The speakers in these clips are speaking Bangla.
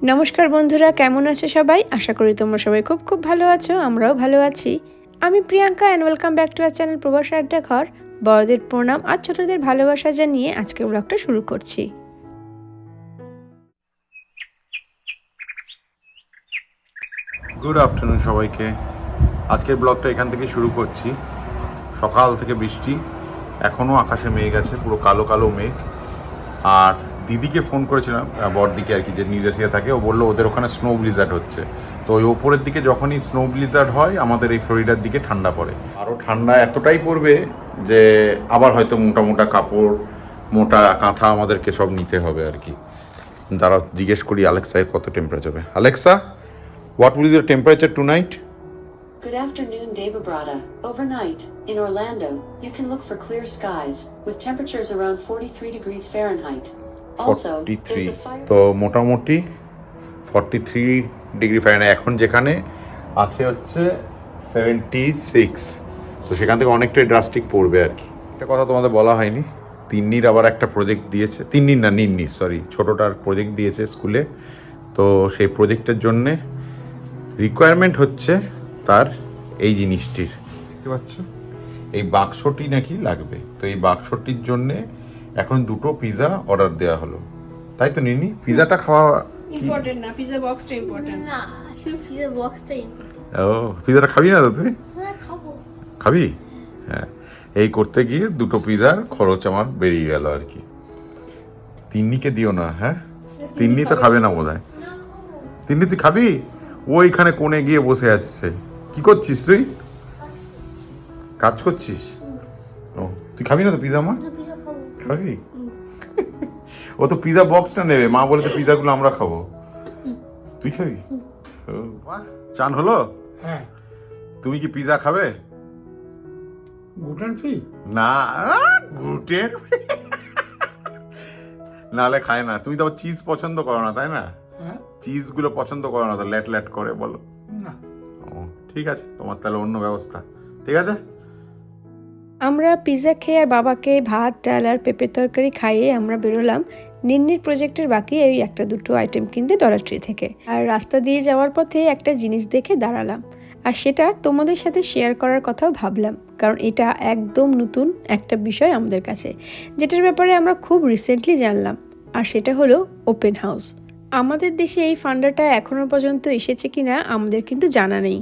নমস্কার বন্ধুরা, কেমন আছো সবাই? আশা করি তোমরা সবাই খুব খুব ভালো আছো। আমরাও ভালো আছি। আমি Priyanka and welcome back to our channel প্রবাস আড্ডা ঘর। বড়দের প্রণাম আর ছোটদের ভালোবাসা জানিয়ে আজকের ব্লগটা শুরু করছি। গুড আফটারনুন সবাইকে। আজকের ব্লগটা এখান থেকে শুরু করছি। সকাল থেকে বৃষ্টি, এখনও আকাশে মেঘ আছে, পুরো কালো কালো মেঘ। আর দিদিকে ফোন করেছিলাম, বড়দিকে আর কি, যে নিউ জার্সিতে থাকে। ও বললো ওদের ওখানে স্নো ব্লিজার্ড হচ্ছে। তো ওই ওপরের দিকে যখনই স্নো ব্লিজার্ড হয় আমাদের এই ফ্লোরিডার দিকে ঠান্ডা পড়ে। আরও ঠান্ডা এতটাই পড়বে যে আবার হয়তো মোটা মোটা কাপড়, মোটা কাঁথা আমাদেরকে সব নিতে হবে আর কি। দাঁড়াও জিজ্ঞেস করি আলেক্সায় কত টেম্পারেচার হবে। Alexa, what will be the temperature tonight? Good afternoon, Dave Abrata. Overnight, in Orlando, you can look for clear skies, with temperatures around 43 degrees Fahrenheit. Also, there's 43, a fire... তো মোটামুটি 43 ডিগ্রি ফারেনহাইট। এখন যেখানে আছে হচ্ছে 76, তো সেখান থেকে অনেকটাই ড্রাস্টিক পড়বে আর কি। একটা কথা তোমাদের বলা হয়নি, তিন্নির আবার একটা প্রজেক্ট দিয়েছে, তিন্নির না নিন্নির, সরি, ছোটোটার প্রজেক্ট দিয়েছে স্কুলে। তো সেই প্রজেক্টের জন্যে রিকোয়ারমেন্ট হচ্ছে তার এই জিনিসটির, দেখতে পাচ্ছ, এই বাক্সটি নাকি লাগবে। তো এই বাক্সটির জন্যে এখন 2টো পিৎজা অর্ডার দেওয়া হলো, তাই তো নিনি? পিৎজাটা খাওয়া ইম্পর্টেন্ট না, পিৎজা বক্সটা ইম্পর্টেন্ট না, শুধু পিৎজা বক্সটা ইম্পর্টেন্ট। ও, পিৎজাটা খাবি না তো তুই? হ্যাঁ, খাবো। খাবি? হ্যাঁ, এই করতে গিয়ে 2টো পিৎজার খরচ আমার বেরিয়ে গেল আর কি। তিন্নিকে দিও না, হ্যাঁ? তিন্নি তো খাবে না বোধ হয়। তিন্নি তুই খাবি? ও এখানে কোণে গিয়ে বসে আছে। কি করছিস তুই? কাজ করছিস? ও, তুই খাবি না তো পিৎজা? মা না, পিৎজা খাবো। খাবি? ও তো পিৎজা বক্সটা নেবে, মা বলে তো পিৎজাগুলো আমরা খাবো। তুই খাবি? ও, বাহ, চান হলো? হ্যাঁ, তুমি কি পিৎজা খাবে? Gluten free? না, গ্লুটেন নালে খায় না। তুমি তো আবার চিজ পছন্দ করো না, তাই না? হ্যাঁ, চিজ গুলো পছন্দ করো না, তো ল্যাট ল্যাট করে বলো। না। ও, ঠিক আছে, তোমার তাহলে অন্য ব্যবস্থা। ঠিক আছে। আমরা পিৎজা খেয়ে আর বাবাকে ভাত, ডাল আর পেঁপের তরকারি খাইয়ে আমরা বেরোলাম নিন্নির প্রজেক্টের বাকি এই একটা দুটো আইটেম কিনতে ডলার ট্রি থেকে। আর রাস্তা দিয়ে যাওয়ার পথে একটা জিনিস দেখে দাঁড়ালাম, আর সেটা তোমাদের সাথে শেয়ার করার কথাও ভাবলাম, কারণ এটা একদম নতুন একটা বিষয় আমাদের কাছে, যেটার ব্যাপারে আমরা খুব রিসেন্টলি জানলাম। আর সেটা হলো ওপেন হাউস। আমাদের দেশে এই ফান্ডাটা এখনও পর্যন্ত এসেছে কিনা আমাদের কিন্তু জানা নেই।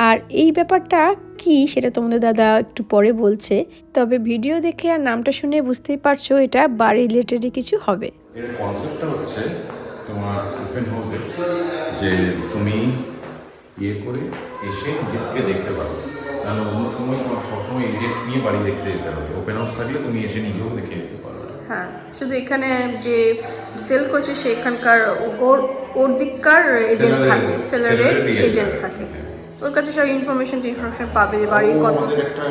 আর এই ব্যাপারটা কি সেটা তোমাদের দাদা একটু পরে বলছে, তবে ভিডিও দেখে আর নামটা শুনে বুঝতেই পারছো এটা বাড়ি রিলেটেডই কিছু হবে। এর কনসেপ্টটা হচ্ছে তোমার ওপেন হাউসে, যে তুমি ইয়ে করে এসে নিজের থেকে দেখতে পারো। কারণ অন্য সময় তোমার সবসময় এজেন্ট নিয়ে বাড়ি দেখতে যেতে হবে। ওপেন হাউস থাকলে তুমি এসে নিজেও দেখে যেতে পারো। হ্যাঁ, শুধু এখানে যে সেল করছে সেখানকার ওর দিককার এজেন্ট থাকে, সেলারের এজেন্ট থাকে, ওর কাছে সব ইনফরমেশন পাবে যে বাড়ির কত একটা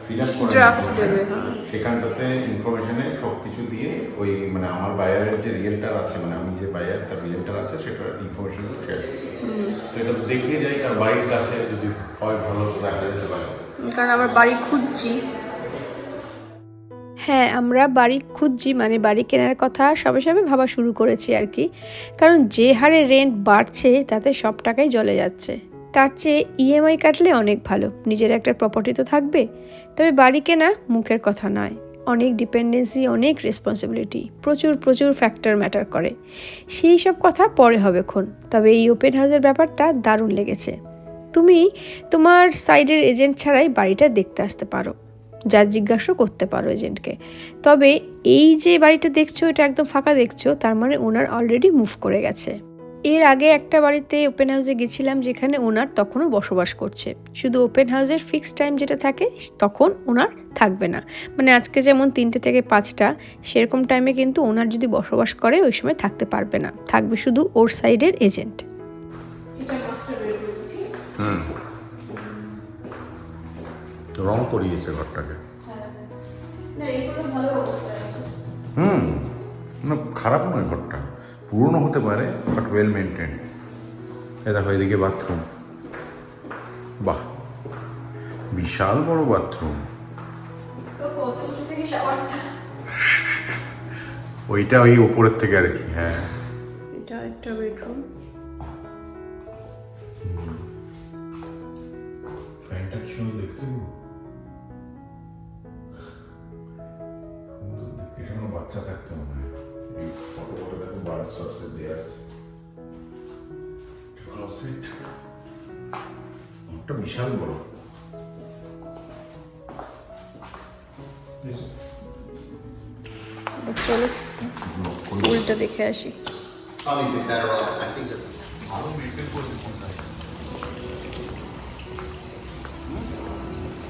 ফিল আপ করে ড্রাফট দেবে। হ্যাঁ, সেখানটাতে ইনফরমেশনে সব কিছু দিয়ে ওই মানে আমার বায়ারের যে রিয়েলটার আছে, মানে আমি যে বায়ার তার রিয়েলটার আছে, সেটার ইনফরমেশনগুলো শেয়ার করি। তো এটা দেখিয়ে যাই তার বাড়ির কাছে, যদি হয় ভালো দেখা যেতে পারে। কারণ আমরা বাড়ি খুঁজছি। হ্যাঁ, আমরা বাড়ি খুঁজছি, মানে বাড়ি কেনার কথা সবে সবে ভাবা শুরু করেছি আর কি। কারণ যে হারে রেন্ট বাড়ছে তাতে সব টাকাই জ্বলে যাচ্ছে। তার চেয়ে ইএমআই কাটলে অনেক ভালো, নিজের একটা প্রপার্টি তো থাকবে। তবে বাড়ি কেনা মুখের কথা নয়, অনেক ডিপেন্ডেন্সি, অনেক রেসপন্সিবিলিটি, প্রচুর প্রচুর ফ্যাক্টর ম্যাটার করে। সেই সব কথা পরে হবে খন। তবে এই ওপেন হাউসের ব্যাপারটা দারুণ লেগেছে। তুমি তোমার সাইডের এজেন্ট ছাড়াই বাড়িটা দেখতে আসতে পারো, যা জিজ্ঞাসা করতে পারো এজেন্টকে। তবে এই যে বাড়িটা দেখছো এটা একদম ফাঁকা দেখছো, তার মানে ওনার অলরেডি মুভ করে গেছে। এর আগে একটা বাড়িতে ওপেন হাউসে গেছিলাম যেখানে ওনার তখনও বসবাস করছে। শুধু ওপেন হাউসের ফিক্সড টাইম যেটা থাকে তখন ওনার থাকবে না, মানে আজকে যেমন 3টে থেকে 5টা, সেরকম টাইমে কিন্তু ওনার যদি বসবাস করে ওই সময় থাকতে পারবে না, থাকবে শুধু ওর সাইডের এজেন্ট। রং করিয়েছে ঘরটাকে। না, খারাপ নয় ঘরটা, পুরনো হতে পারে বাট ওয়েল মেনটেন। এই দেখো এদিকে বাথরুম, বাহ, বিশাল বড় বাথরুম। ওইটা ওই ওপরের থেকে আর কি। হ্যাঁ, এটা একটা বেডরুম। ফ্যানটা কি সুন্দর দেখতে গো। সুন্দর দেখতে, এটা কোনো বাচ্চা থাকতে মনে হয়। এই ফটোগুলো দেখো বার্ড সসে দেওয়া আছে। ক্লোজেট একটা বিশাল বড়। চলো পুলটা দেখে আসি। Probably be better off. I think that ভালো মেনটেন করে দিচ্ছেন না।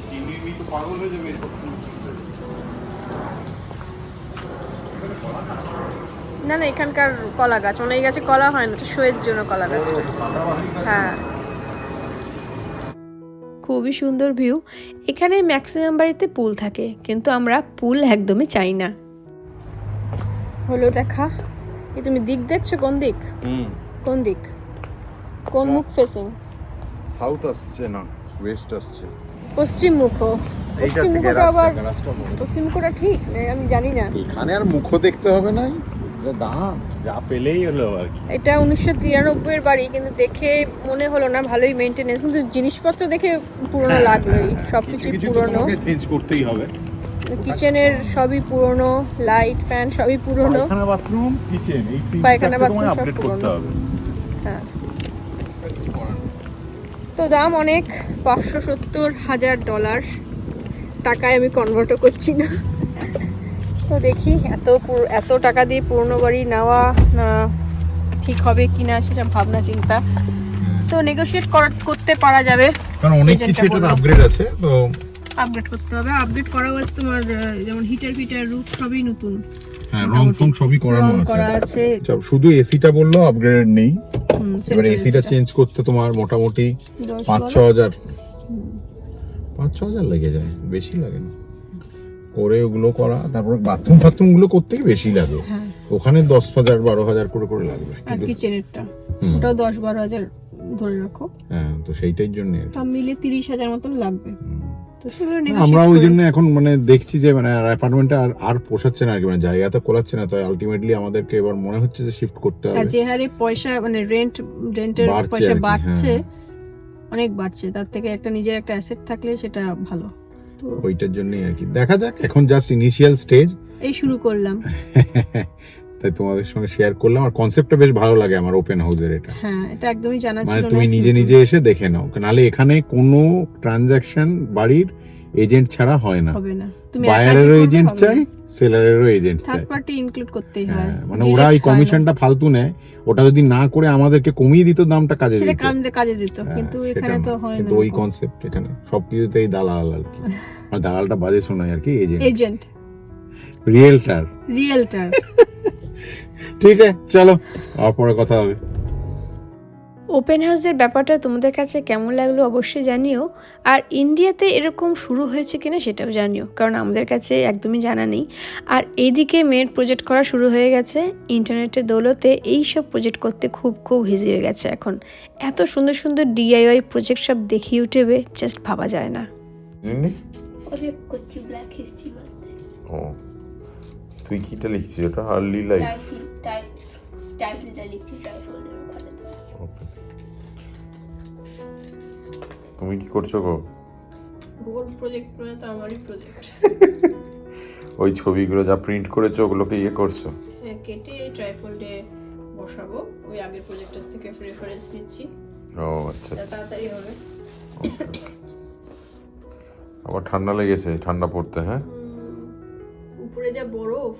চিনি তো পাগল হয়ে যাবে এসব। না না, এখানকার কলা গাছ, মানে এই গাছে কলা হয় না, এটা শোয়ের জন্য কলা গাছটা। হ্যাঁ, খুবই সুন্দর ভিউ। এখানে ম্যাক্সিমাম বাড়িতে পুল থাকে, কিন্তু আমরা পুল একদমই চাই না। হলো দেখা। এই তুমি দিক দেখছো? কোন দিক? কোন দিক? কোন মুখ ফেসিং? সাউথ আসছে না, ওয়েস্ট আসছে। পশ্চিম মুখ। পশ্চিম মুখটা আবার পশ্চিম মুখটা ঠিক আমি জানি না। এখানে আর মুখও দেখতে হবে না, দাম যা পেলেই হলো আর কি। এটা 1993 এর বাড়ি, কিন্তু দেখে মনে হলো না ভালোই মেইনটেনেন্স, কিন্তু জিনিসপত্র দেখে পুরনো লাগলোই। সবকিছুই পুরনো, চেঞ্জ করতেই হবে। কিচেনের সবই পুরনো, লাইট ফ্যান সবই পুরনো, পায়খানা বাথরুম কিচেন এই পায়খানা বাথরুম সব আপডেট করতে পুরনো। হবে। হ্যাঁ, তো দাম অনেক, $570,000 টাকায় আমি কনভার্টও করছি না। তো দেখি এত টাকা দিয়ে পুরনো বাড়ি নেওয়া না ঠিক হবে কিনা সেসব ভাবনা চিন্তা। তো নেগোশিয়েট করতে পারা যাবে, কারণ অনেক Agent কিছু টা এটাতে বললো। আপগ্রেড আছে, তো আপডেট করতে হবে। আপডেট করা হচ্ছে তোমার, যেমন ফিটার রুফ সবই নতুন। হ্যাঁ, রং ফং সবই করানো রং করা আছে। আছে। শুধু এসিটা বললো আপগ্রেড নেই। এবার central এসিটা AC টা। চেঞ্জ করতে তোমার মোটামুটি 5-6 হাজার 5-6 হাজার লেগে যায়, বেশি লাগে না। করে ওগুলো করা, তারপর বাথরুম গুলো করতে বেশি লাগে। হ্যাঁ। ওখানে 10,000-12,000 করে লাগবে। আর কিন্তু কিচেনেরটা হুম। ওটাও 10-12 হাজার ধরে রাখো, হ্যাঁ, তো সেইটাই জন্য সব মিলে 30,000 মতন লাগবে। তো সেগুলো আমরা negotiate ওই করে- জন্য এখন মানে দেখছি যে মানে অ্যাপার্টমেন্টে আর পোষাচ্ছে না আর কি, মানে জায়গা তো কোলাচ্ছে না, তাই আলটিমেটলি আমাদেরকে এবার মনে হচ্ছে যে শিফট করতে আর হবে। যে হারে পয়সা মানে রেন্টের বাড়ছে পয়সা আর কি, বাড়ছে, হ্যাঁ। অনেক বাড়ছে, তার থেকে একটা নিজের একটা অ্যাসেট থাকলে সেটা ভালো। তো ওইটার জন্যই আর কি, দেখা যাক, এখন জাস্ট ইনিশিয়াল স্টেজ। এই শুরু করলাম। তাই তোমাদের সঙ্গে শেয়ার করলাম। আর কনসেপ্টটা বেশ ভালো লাগে আমার ওপেন হাউসের। এটা হ্যাঁ, এটা একদমই জানা মানে ছিল না। তুমি নিজে নিজে এসে দেখে নাও, নাহলে এখানে কোনো ট্রানজাকশন বাড়ির এজেন্ট ছাড়া হয় না। হবে না, তুমি বায়ারেরও এজেন্ট চাই, সেলারেরও এজেন্ট চাই। থার্ড পার্টি ইনক্লুড করতেই হয়। হ্যাঁ, মানে ওরা এই কমিশনটা ফালতু নেয়, ওটা যদি না করে আমাদেরকে কমিয়ে দিত দামটা, কাজে সেটা দিত। কাজে দিত, হ্যাঁ, কিন্তু সেটা এখানে তো না। হয় না। কিন্তু ওই কনসেপ্ট এখানে সবকিছুতেই দালাল আর কি। আর দালালটা বাজে শোনায় আর কি, এজেন্ট রিয়েলটার। ঠিক আছে, চলো আর পরে কথা হবে। ওপেন হাউসের ব্যাপারটা তোমাদের কাছে কেমন লাগলো অবশ্যই জানিও। আর ইন্ডিয়াতে এরকম শুরু হয়েছে কিনা সেটাও জানিও, কারণ আমাদের কাছে একদমই জানা নেই। আর এইদিকে মেড প্রজেক্ট করা শুরু হয়ে গেছে। ইন্টারনেটের দৌলতে এই সব প্রজেক্ট করতে খুব ইজি হয়ে গেছে এখন। এত সুন্দর সুন্দর DIY প্রজেক্ট সব দেখি ইউটিউবে, জাস্ট ভাবা যায় না। অনেক করছি ব্ল্যাক হিস্ট্রি বলতে। ও, তুই কিটা লিখছিস? ওটা আর্লি লাইফ। টাইটেলটা লিখছি ট্রাইফোল্ডের ওখানে। তুমি কি করছো গো? গুগল প্রজেক্ট মানে তো আমারই প্রজেক্ট। ওই ছবিগুলো যা প্রিন্ট করেছো ওগুলোকে ইয়ে করছো? কেটে ট্রাইফোল্ডে বসাবো। ওই আগের প্রজেক্টের থেকে রেফারেন্স নিচ্ছি, ও আচ্ছা। তাড়াতাড়ি হবে। আবার ঠান্ডা লেগেছে, ঠান্ডা পড়তে। হ্যাঁ, উপরে যা বরফ,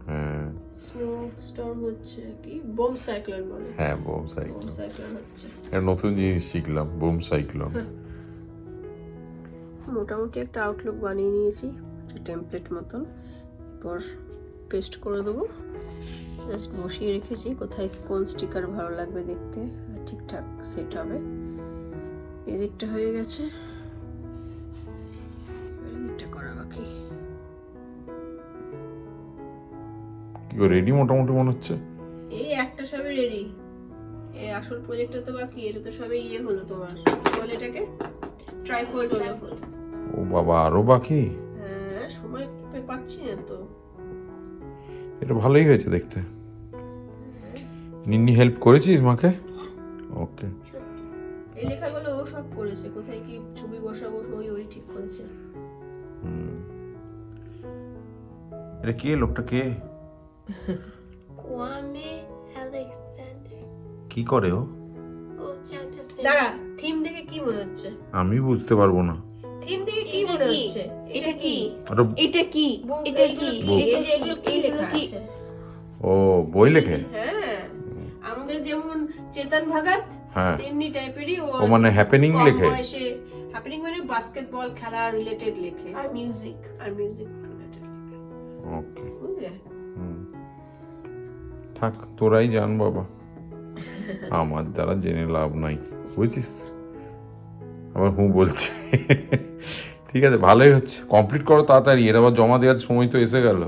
হ্যাঁ স্নো স্টর্ম হচ্ছে, কি বোম সাইক্লোন বলে। হ্যাঁ, বুম বোম সাইক্লোন। সাইক্লোন হচ্ছে। একটা নতুন জিনিস শিখলাম, বুম সাইক্লোন। মোটামুটি একটা আউটলুক বানিয়ে নিয়েছি, টেমপ্লেট মতন। এরপর পেস্ট করে দেবো। জাস্ট বসিয়ে রেখেছি, কোথায় কোন স্টিকার ভালো লাগবে দেখতে, ঠিকঠাক সেট হবে। এদিকটা হয়ে গেছে, এদিকটা করা বাকি। কি রেডি মোটামুটি মনে হচ্ছে। এই একটা সবে রেডি, এই আসল প্রজেক্টটা তো বাকি। এটা তো সবে হলো তোমার, কি বলে এটাকে, ট্রাইফোল্ড হলো। ও বাবা, আরো বাকি? হ্যাঁ, সময় পাচ্ছি না তো। এটা ভালোই হয়েছে দেখতে। নিন্নি হেল্প করেছিস মাকে? ওকে। এই লেখাগুলো ও সব করেছে, কোথায় কি ছবি বসাবো ওই ঠিক করেছে। এটা কে, লোকটা কে? Kwame Alexander. কি করে ও? দাঁড়া, থিম দেখে কি মনে হচ্ছে? আমি বুঝতে পারবো না। থিম দেখে কি মনে হচ্ছে? এটা কি? এটা কি? এটা কি? এই যে এগুলো কি লেখা আছে? ও বই লেখে? হ্যাঁ, আমাদের যেমন চেতন ভগত হ্যাঁ, তেমনি টাইপেরই ও মানে হ্যাপেনিং লেখে। হ্যাপেনিং মানে বাস্কেটবল খেলা রিলেটেড লেখে, আর মিউজিক রিলেটেড লেখে। ওকে, বুঝলে? থাক, তোরাই জান বাবা, আমার দ্বারা জেনে লাভ নাই, বুঝছিস? আবার বলছি। ঠিক আছে, ভালোই হচ্ছে, কমপ্লিট করো তাড়াতাড়ি, এর আবার জমা দেওয়ার সময় তো এসে গেল।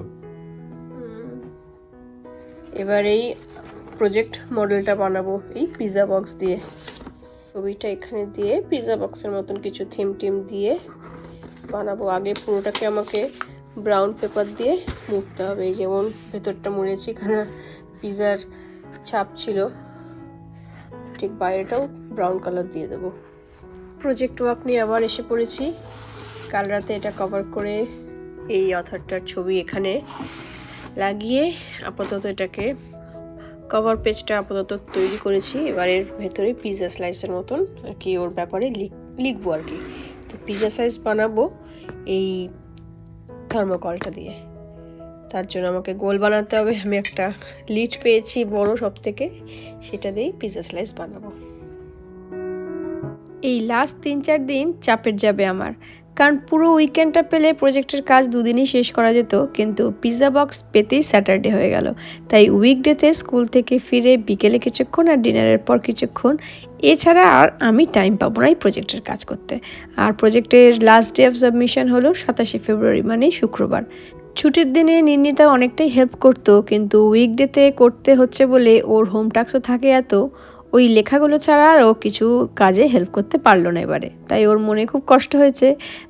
এবার এই প্রজেক্ট মডেলটা বানাবো এই পিৎজা বক্স দিয়ে। ছবিটা এখানে দিয়ে পিৎজা বক্সের মতন কিছু থিম টিম দিয়ে বানাবো। আগে পুরোটাকে আমাকে ব্রাউন পেপার দিয়ে মুড়তে হবে, এই যেমন ভেতরটা মুড়েছি, কারণ পিৎজার ছাপ ছিল, ঠিক বাইরেটাও ব্রাউন কালার দিয়ে দেবো। প্রজেক্ট ওয়ার্ক নিয়ে আবার এসে পড়েছি। কাল রাতে এটা কভার করে এই অথরটার ছবি এখানে লাগিয়ে আপাতত এটাকে কভার পেজটা আপাতত তৈরি করেছি। এবার এর ভেতরে পিৎজা স্লাইসের মতন আর কি ওর ব্যাপারে লিখবো আর কি। তো পিৎজা স্লাইস বানাবো এই থার্মোকলটা দিয়ে। তার জন্য আমাকে গোল বানাতে হবে। আমি একটা লিড পেয়েছি বড় সব থেকে, সেটা দিয়েই পিৎজা স্লাইস বানাবো। এই লাস্ট 3-4 দিন চাপের যাবে আমার, কারণ পুরো উইকেন্ডটা পেলে প্রজেক্টের কাজ দুদিনই শেষ করা যেত, কিন্তু পিৎজা বক্স পেতেই স্যাটারডে হয়ে গেল। তাই উইকডেতে স্কুল থেকে ফিরে বিকেলে কিছুক্ষণ আর ডিনারের পর কিছুক্ষণ, এছাড়া আর আমি টাইম পাবো না এই প্রজেক্টের কাজ করতে। আর প্রজেক্টের লাস্ট ডে অফ সাবমিশন হলো 27শে ফেব্রুয়ারি, মানে শুক্রবার। ছুটির দিনে নির্ণিতা অনেকটাই হেল্প করতো, কিন্তু উইকডেতে করতে হচ্ছে বলে ওর হোম টাস্কও থাকে এত, ওই লেখাগুলো ছাড়া আরও কিছু কাজে হেল্প করতে পারলো না এবারে। তাই ওর মনে খুব কষ্ট হয়েছে,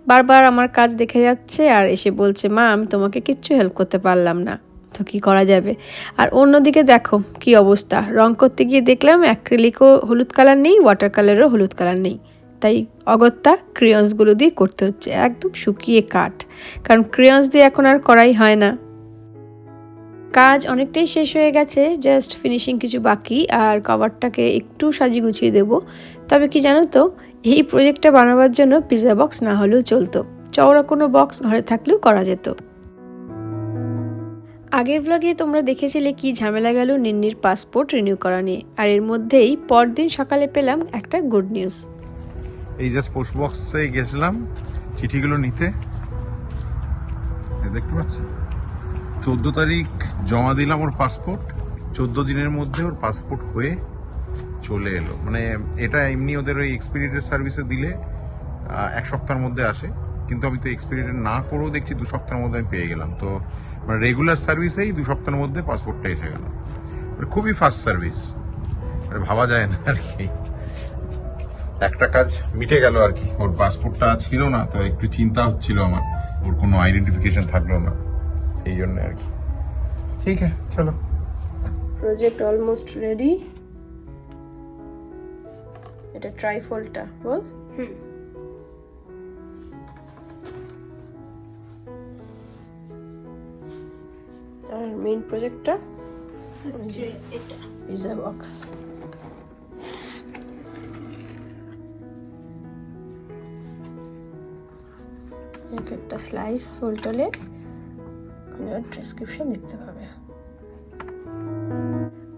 বারবার আমার কাজ দেখে যাচ্ছে আর এসে বলছে, মা আমি তোমাকে কিচ্ছু হেল্প করতে পারলাম না, তো কী করা যাবে। আর অন্যদিকে দেখো কি অবস্থা, রং করতে গিয়ে দেখলাম অ্যাক্রিলিকও হলুদ কালার নেই, ওয়াটার কালারও হলুদ কালার নেই, তাই অগত্যা ক্রেয়ন্সগুলো দিয়ে করতে হচ্ছে, একদম শুকিয়ে কাঠ, কারণ ক্রেয়ন্স দিয়ে এখন আর করাই হয় না। কাজ অনেকটাই শেষ হয়ে গেছে, জাস্ট ফিনিশিং কিছু বাকি, আর কভারটাকে একটু সাজিয়ে গুছিয়ে দেবো। তবে কি জানো তো, এই প্রজেক্টটা বানাবার জন্য পিৎজা বক্স না হলেও চলতো, চওড়া কোনো বক্স ঘরে থাকলেও করা যেত। আগের ব্লগে তোমরা দেখেছিলে কি ঝামেলা গেল নিন্নির পাসপোর্ট রিনিউ করা নিয়ে, আর এর মধ্যেই পরদিন সকালে পেলাম একটা গুড নিউজ। এই জাস্ট পোস্ট বক্সে গেছিলাম চিঠিগুলো নিতে, দেখতে পাচ্ছ 14 তারিখ জমা দিলাম ওর পাসপোর্ট, 14 দিনের মধ্যে ওর পাসপোর্ট হয়ে চলে এলো। মানে এটা এমনি ওদের ওই এক্সপিডিটেড সার্ভিসে দিলে 1 সপ্তাহের মধ্যে আসে, কিন্তু আমি তো এক্সপিডিটেড না করেও দেখছি 2 সপ্তাহের মধ্যে আমি পেয়ে গেলাম। তো মানে রেগুলার সার্ভিসেই 2 সপ্তাহের মধ্যে পাসপোর্টটা এসে গেল, খুবই ফাস্ট সার্ভিস, ভাবা যায় না আর কি। একটা কাজ মিটে গেল আর কি, ওর পাসপোর্টটা ছিল না, তো একটু চিন্তা হচ্ছিল আমার, ওর কোনো আইডেন্টিফিকেশন থাকলো না, সেই জন্য আর কি। ঠিক আছে, চলো। Project almost ready. এটা ট্রাইফোল্ডটা বল। আর মেইন প্রজেক্টটা এটা পিৎজা বক্স। একটা স্লাইস উল্টালে ডেসক্রিপশন দেখতে পাবে।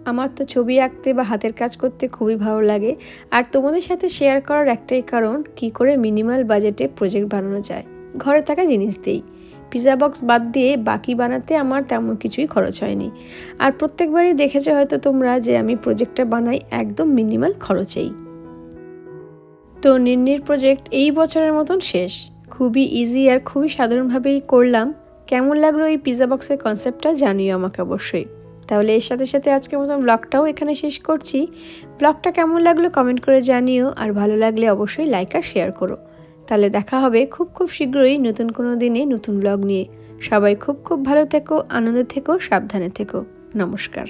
আমার তো ছবি আঁকতে বা হাতের কাজ করতে খুবই ভালো লাগে, আর তোমাদের সাথে শেয়ার করার একটাই কারণ, কি করে মিনিমাল বাজেটে প্রজেক্ট বানানো যায় ঘরে থাকা জিনিস দিয়েই। পিৎজা বক্স বাদ দিয়ে বাকি বানাতে আমার তেমন কিছুই খরচ হয়নি। আর প্রত্যেকবারই দেখেছো হয়তো তোমরা যে আমি প্রজেক্টটা বানাই একদম মিনিমাল খরচেই। তো নিন্নির প্রজেক্ট এই বছরের মতন শেষ, খুবই ইজি আর খুবই সাধারণভাবেই করলাম। কেমন লাগলো এই পিৎজা বক্সের কনসেপ্টটা জানিও আমাকে অবশ্যই। তাহলে এর সাথে সাথে আজকের মতন ব্লগটাও এখানে শেষ করছি। ব্লগটা কেমন লাগলো কমেন্ট করে জানিও, আর ভালো লাগলে অবশ্যই লাইক আর শেয়ার করো। তাহলে দেখা হবে খুব শীঘ্রই নতুন কোনো দিনে নতুন ব্লগ নিয়ে। সবাই খুব ভালো থেকো, আনন্দে থেকো, সাবধানে থেকো। নমস্কার।